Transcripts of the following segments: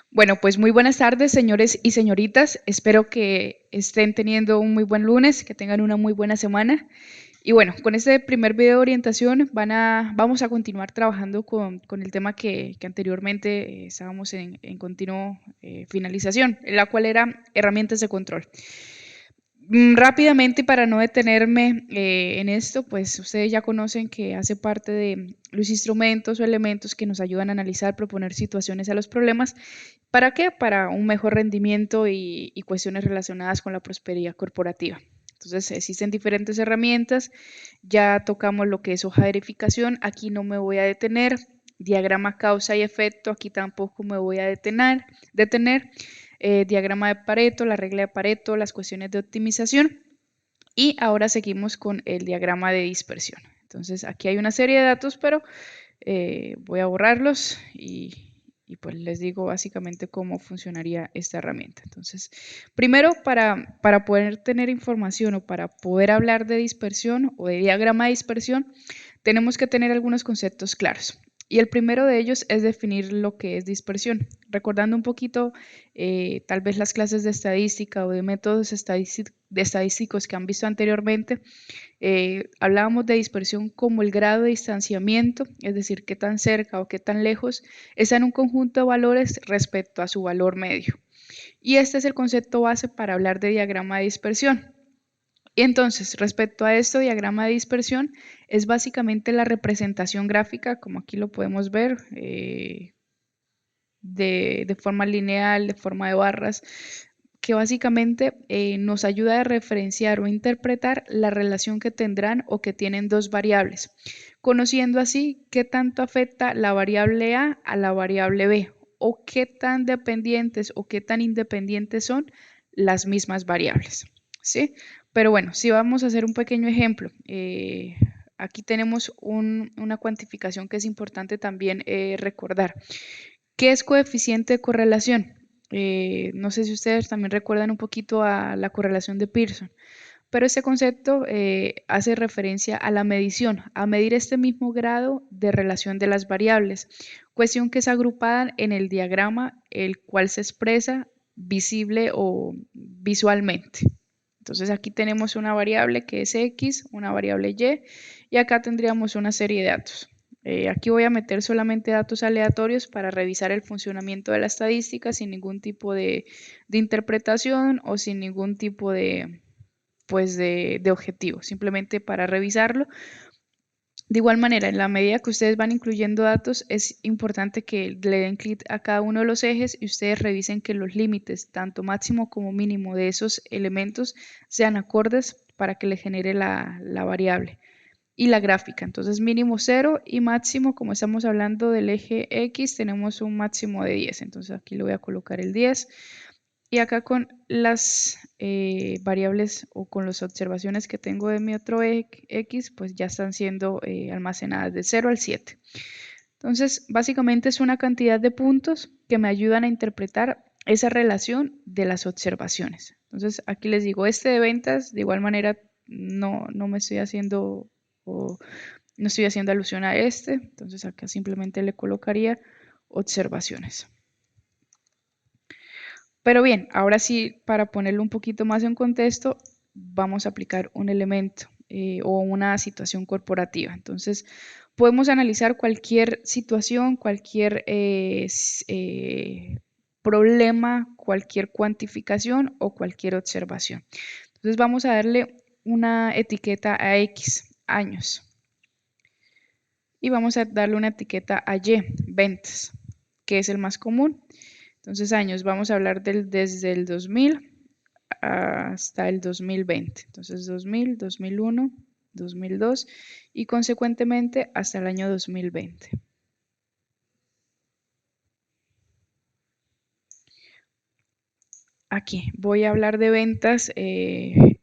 Bueno, pues muy buenas tardes, señores y señoritas. Espero que estén teniendo un muy buen lunes, que tengan una muy buena semana. Y bueno, con este primer video de orientación vamos a continuar trabajando con el tema que anteriormente estábamos en continuo finalización, la cual era herramientas de control. Rápidamente, para no detenerme en esto, pues ustedes ya conocen que hace parte de los instrumentos o elementos que nos ayudan a analizar, proponer situaciones a los problemas. ¿Para qué? Para un mejor rendimiento y cuestiones relacionadas con la prosperidad corporativa. Entonces, existen diferentes herramientas. Ya tocamos lo que es hoja de verificación. Aquí no me voy a detener. Diagrama causa y efecto. Aquí tampoco me voy a detener. Diagrama de Pareto, la regla de Pareto, las cuestiones de optimización. Y ahora seguimos con el diagrama de dispersión. Entonces, aquí hay una serie de datos, pero voy a borrarlos y pues les digo básicamente cómo funcionaría esta herramienta. Entonces, primero para poder tener información o para poder hablar de dispersión o de diagrama de dispersión, tenemos que tener algunos conceptos claros. Y el primero de ellos es definir lo que es dispersión. Recordando un poquito tal vez las clases de estadística o de métodos estadísticos que han visto anteriormente, hablábamos de dispersión como el grado de distanciamiento, es decir, qué tan cerca o qué tan lejos está en un conjunto de valores respecto a su valor medio. Y este es el concepto base para hablar de diagrama de dispersión. Y entonces, respecto a esto, diagrama de dispersión es básicamente la representación gráfica, como aquí lo podemos ver, de forma lineal, de forma de barras, que básicamente nos ayuda a referenciar o interpretar la relación que tendrán o que tienen dos variables, conociendo así qué tanto afecta la variable A la variable B o qué tan dependientes o qué tan independientes son las mismas variables, ¿sí? Pero bueno, si vamos a hacer un pequeño ejemplo, aquí tenemos una cuantificación que es importante también recordar. ¿Qué es coeficiente de correlación? No sé si ustedes también recuerdan un poquito a la correlación de Pearson, pero este concepto hace referencia a la medición, a medir este mismo grado de relación de las variables, cuestión que es agrupada en el diagrama, el cual se expresa visible o visualmente. Entonces aquí tenemos una variable que es X, una variable y acá tendríamos una serie de datos. Aquí voy a meter solamente datos aleatorios para revisar el funcionamiento de la estadística sin ningún tipo de interpretación o sin ningún tipo de objetivo, simplemente para revisarlo. De igual manera, en la medida que ustedes van incluyendo datos, es importante que le den clic a cada uno de los ejes y ustedes revisen que los límites, tanto máximo como mínimo de esos elementos, sean acordes para que le genere la variable y la gráfica. Entonces, mínimo 0 y máximo, como estamos hablando del eje X, tenemos un máximo de 10. Entonces, aquí le voy a colocar el 10. Y acá con las variables o con las observaciones que tengo de mi otro X, pues ya están siendo almacenadas de 0 al 7. Entonces, básicamente es una cantidad de puntos que me ayudan a interpretar esa relación de las observaciones. Entonces, aquí les digo, este de ventas, de igual manera, no me estoy haciendo o no estoy haciendo alusión a este. Entonces, acá simplemente le colocaría observaciones. Pero bien, ahora sí, para ponerlo un poquito más en contexto, vamos a aplicar un elemento o una situación corporativa. Entonces, podemos analizar cualquier situación, cualquier problema, cualquier cuantificación o cualquier observación. Entonces, vamos a darle una etiqueta a X, años, y vamos a darle una etiqueta a Y, ventas, que es el más común. Entonces, años, vamos a hablar desde el 2000 hasta el 2020. Entonces, 2000, 2001, 2002 y consecuentemente hasta el año 2020. Aquí voy a hablar de ventas, en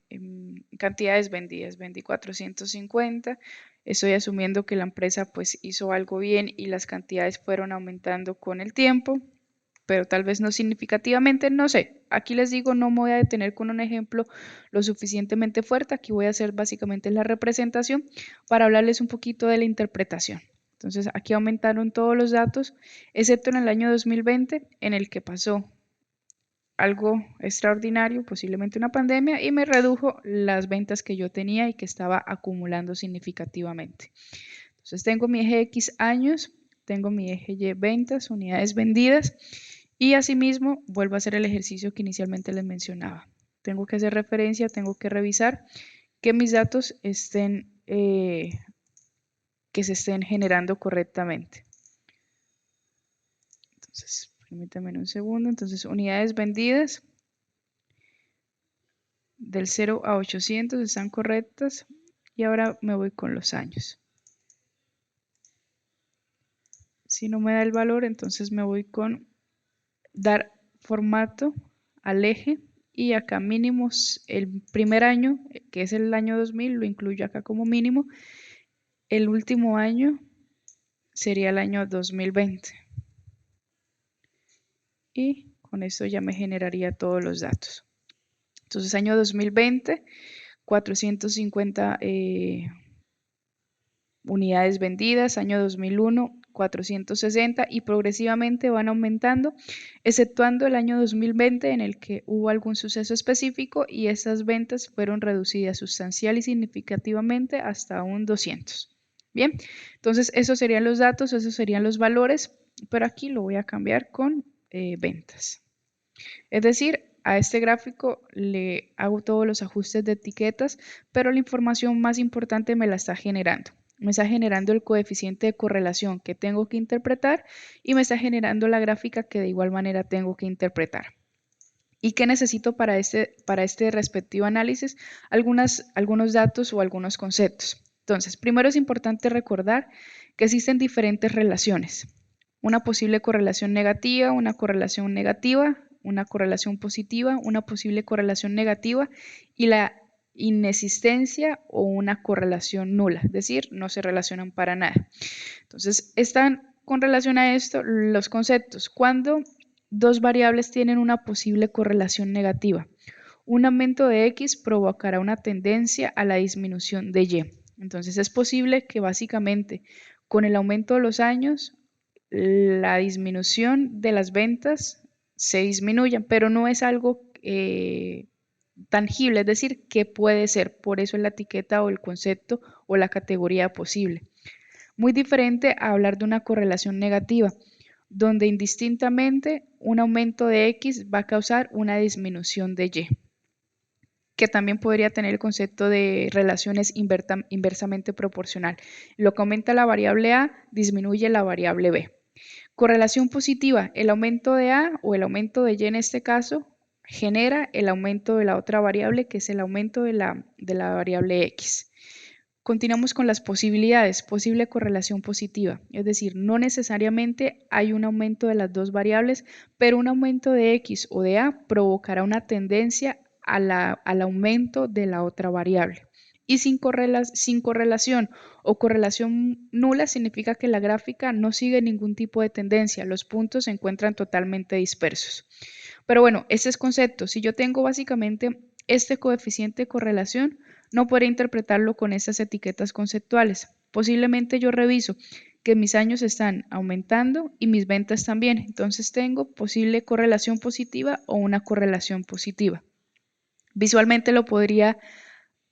cantidades vendidas, vendí 450. Estoy asumiendo que la empresa pues hizo algo bien y las cantidades fueron aumentando con el tiempo, pero tal vez no significativamente, no sé. Aquí les digo, no me voy a detener con un ejemplo lo suficientemente fuerte. Aquí voy a hacer básicamente la representación para hablarles un poquito de la interpretación. Entonces aquí aumentaron todos los datos, excepto en el año 2020, en el que pasó algo extraordinario, posiblemente una pandemia, y me redujo las ventas que yo tenía y que estaba acumulando significativamente. Entonces tengo mi eje X años, tengo mi eje Y ventas, unidades vendidas, y asimismo vuelvo a hacer el ejercicio que inicialmente les mencionaba. Tengo que hacer referencia, tengo que revisar que mis datos que se estén generando correctamente. Entonces, permítanme un segundo. Entonces, unidades vendidas del 0 a 800 están correctas. Y ahora me voy con los años. Si no me da el valor, entonces me voy con dar formato al eje. Y acá mínimos, el primer año, que es el año 2000, lo incluyo acá como mínimo. El último año sería el año 2020. Y con esto ya me generaría todos los datos. Entonces, año 2020, 450 unidades vendidas, año 2001, 460 y progresivamente van aumentando, exceptuando el año 2020 en el que hubo algún suceso específico y esas ventas fueron reducidas sustancial y significativamente hasta un 200. Bien, entonces esos serían los datos, esos serían los valores, pero aquí lo voy a cambiar con ventas. Es decir, a este gráfico le hago todos los ajustes de etiquetas, pero la información más importante me la está generando. Me está generando el coeficiente de correlación que tengo que interpretar y me está generando la gráfica que de igual manera tengo que interpretar. ¿Y qué necesito para este respectivo análisis? Algunos datos o algunos conceptos. Entonces, primero es importante recordar que existen diferentes relaciones. Una posible correlación negativa, una correlación negativa, una correlación positiva, una posible correlación negativa y la inexistencia o una correlación nula, es decir, no se relacionan para nada. Entonces, están con relación a esto los conceptos. Cuando dos variables tienen una posible correlación negativa, un aumento de X provocará una tendencia a la disminución de Y. Entonces, es posible que básicamente con el aumento de los años, la disminución de las ventas se disminuya, pero no es algo tangible, es decir, que puede ser, por eso es la etiqueta o el concepto o la categoría posible. Muy diferente a hablar de una correlación negativa, donde indistintamente un aumento de X va a causar una disminución de Y, que también podría tener el concepto de relaciones inversamente proporcional. Lo que aumenta la variable A disminuye la variable B. Correlación positiva, el aumento de A o el aumento de Y en este caso genera el aumento de la otra variable, que es el aumento de la variable X. Continuamos con las posibilidades, posible correlación positiva, es decir, no necesariamente hay un aumento de las dos variables, pero un aumento de X o de A provocará una tendencia al aumento de la otra variable. Y sin correlación o correlación nula significa que la gráfica no sigue ningún tipo de tendencia, los puntos se encuentran totalmente dispersos. Pero bueno, ese es concepto. Si yo tengo básicamente este coeficiente de correlación, no podré interpretarlo con estas etiquetas conceptuales. Posiblemente yo reviso que mis años están aumentando y mis ventas también. Entonces tengo posible correlación positiva o una correlación positiva. Visualmente lo podría,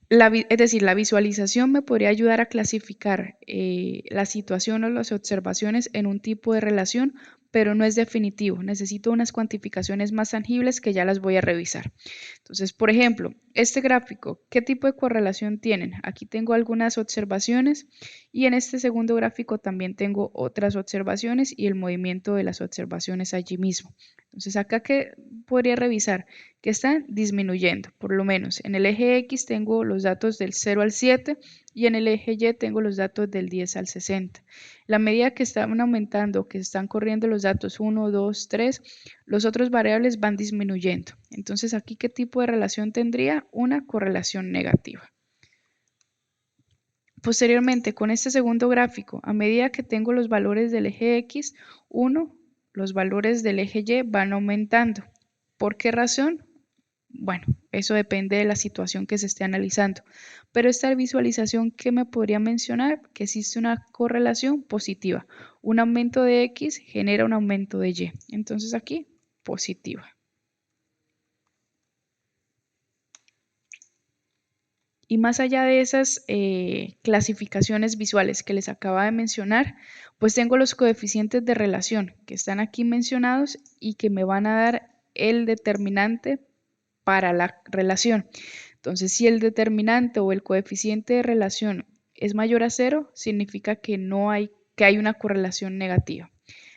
es decir, la visualización me podría ayudar a clasificar la situación o las observaciones en un tipo de relación, pero no es definitivo. Necesito unas cuantificaciones más tangibles que ya las voy a revisar. Entonces, por ejemplo, este gráfico, ¿qué tipo de correlación tienen? Aquí tengo algunas observaciones y en este segundo gráfico también tengo otras observaciones y el movimiento de las observaciones allí mismo. Entonces, acá que podría revisar que están disminuyendo, por lo menos en el eje X tengo los datos del 0 al 7 y en el eje Y tengo los datos del 10 al 60. La medida que están aumentando, que están corriendo los datos 1, 2, 3, los otros variables van disminuyendo. Entonces, aquí, ¿qué tipo de relación tendría? Una correlación negativa. Posteriormente, con este segundo gráfico, a medida que tengo los valores del eje X, 1, los valores del eje Y van aumentando. ¿Por qué razón? Bueno, eso depende de la situación que se esté analizando. Pero esta visualización que me podría mencionar que existe una correlación positiva. Un aumento de X genera un aumento de Y. Entonces aquí, positiva. Y más allá de esas clasificaciones visuales que les acaba de mencionar, pues tengo los coeficientes de relación que están aquí mencionados y que me van a dar el determinante para la relación. Entonces, si el determinante o el coeficiente de relación es mayor a cero, significa que hay una correlación negativa.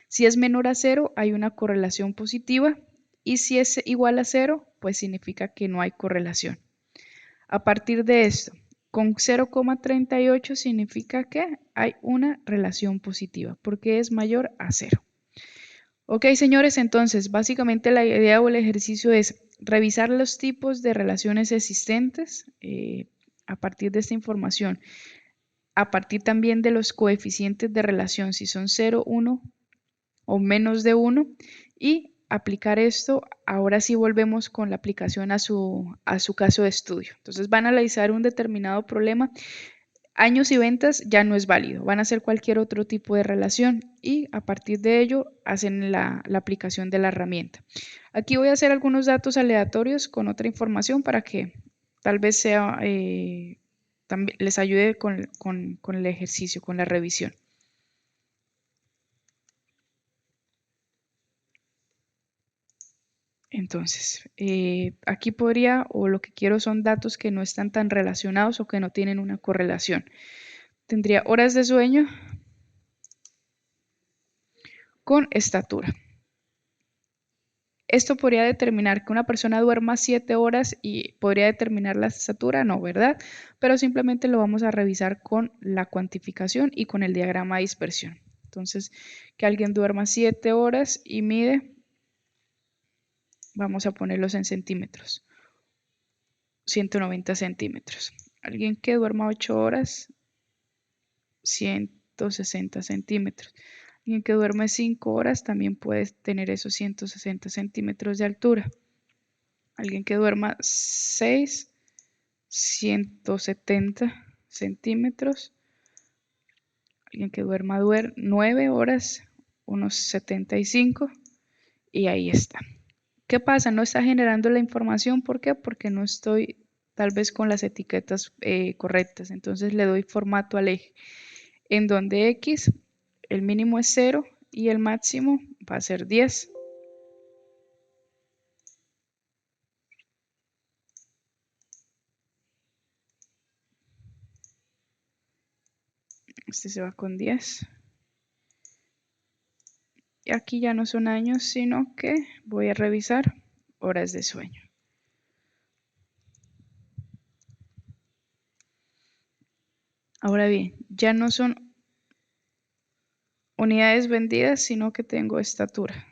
Si es menor a cero, hay una correlación positiva. Y si es igual a cero, pues significa que no hay correlación. A partir de esto, con 0,38 significa que hay una relación positiva, porque es mayor a cero. Ok, señores, entonces básicamente la idea o el ejercicio es revisar los tipos de relaciones existentes a partir de esta información, a partir también de los coeficientes de relación, si son 0, 1 o menos de 1, y aplicar esto. Ahora sí volvemos con la aplicación a su caso de estudio. Entonces van a analizar un determinado problema. Años y ventas ya no es válido, van a hacer cualquier otro tipo de relación y a partir de ello hacen la aplicación de la herramienta. Aquí voy a hacer algunos datos aleatorios con otra información para que tal vez sea, también les ayude con el ejercicio, con la revisión. Entonces, aquí podría, o lo que quiero son datos que no están tan relacionados o que no tienen una correlación. Tendría horas de sueño con estatura. Esto podría determinar que una persona duerma 7 horas y podría determinar la estatura, no, ¿verdad? Pero simplemente lo vamos a revisar con la cuantificación y con el diagrama de dispersión. Entonces, que alguien duerma 7 horas y mide, vamos a ponerlos en centímetros, 190 centímetros. Alguien que duerma 8 horas, 160 centímetros. Alguien que duerme 5 horas también puede tener esos 160 centímetros de altura. Alguien que duerma 6, 170 centímetros. Alguien que duerma 9 horas, unos 75. Y ahí está. ¿Qué pasa? No está generando la información. ¿Por qué? Porque no estoy tal vez con las etiquetas correctas. Entonces le doy formato al eje, en donde X, el mínimo es 0 y el máximo va a ser 10. Este se va con 10. Y aquí ya no son años, sino que voy a revisar horas de sueño. Ahora bien, ya no son unidades vendidas, sino que tengo estatura.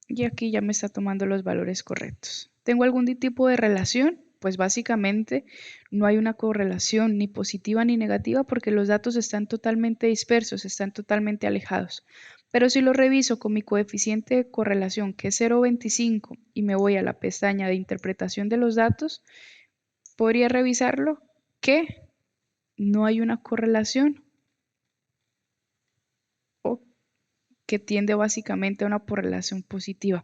Y aquí ya me está tomando los valores correctos. ¿Tengo algún tipo de relación? Pues básicamente no hay una correlación ni positiva ni negativa porque los datos están totalmente dispersos, están totalmente alejados. Pero si lo reviso con mi coeficiente de correlación que es 0,25 y me voy a la pestaña de interpretación de los datos, podría revisarlo que no hay una correlación o que tiende básicamente a una correlación positiva.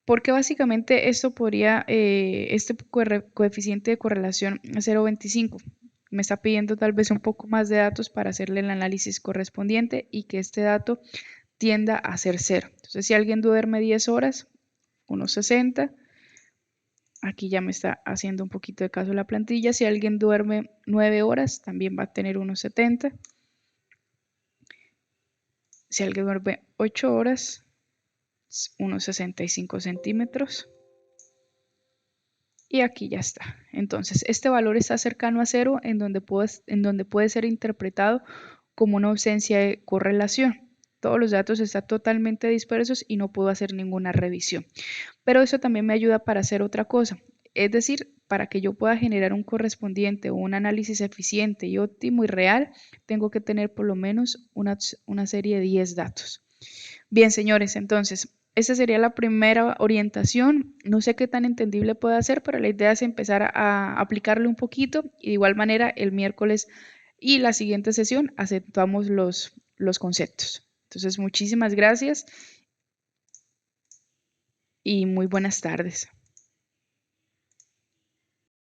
Porque básicamente esto podría, este coeficiente de correlación 0,25 me está pidiendo tal vez un poco más de datos para hacerle el análisis correspondiente y que este dato tienda a ser cero. Entonces, si alguien duerme 10 horas, unos 60, aquí ya me está haciendo un poquito de caso la plantilla. Si alguien duerme 9 horas, también va a tener unos 70. Si alguien duerme 8 horas, unos 65 centímetros. Y aquí ya está. Entonces, este valor está cercano a cero en donde puede ser interpretado como una ausencia de correlación. Todos los datos están totalmente dispersos y no puedo hacer ninguna revisión. Pero eso también me ayuda para hacer otra cosa. Es decir, para que yo pueda generar un correspondiente o un análisis eficiente y óptimo y real, tengo que tener por lo menos una serie de 10 datos. Bien, señores, entonces Esta sería la primera orientación. No sé qué tan entendible puede ser, pero la idea es empezar a aplicarle un poquito y de igual manera el miércoles y la siguiente sesión acentuamos los conceptos. Entonces, muchísimas gracias y muy buenas tardes.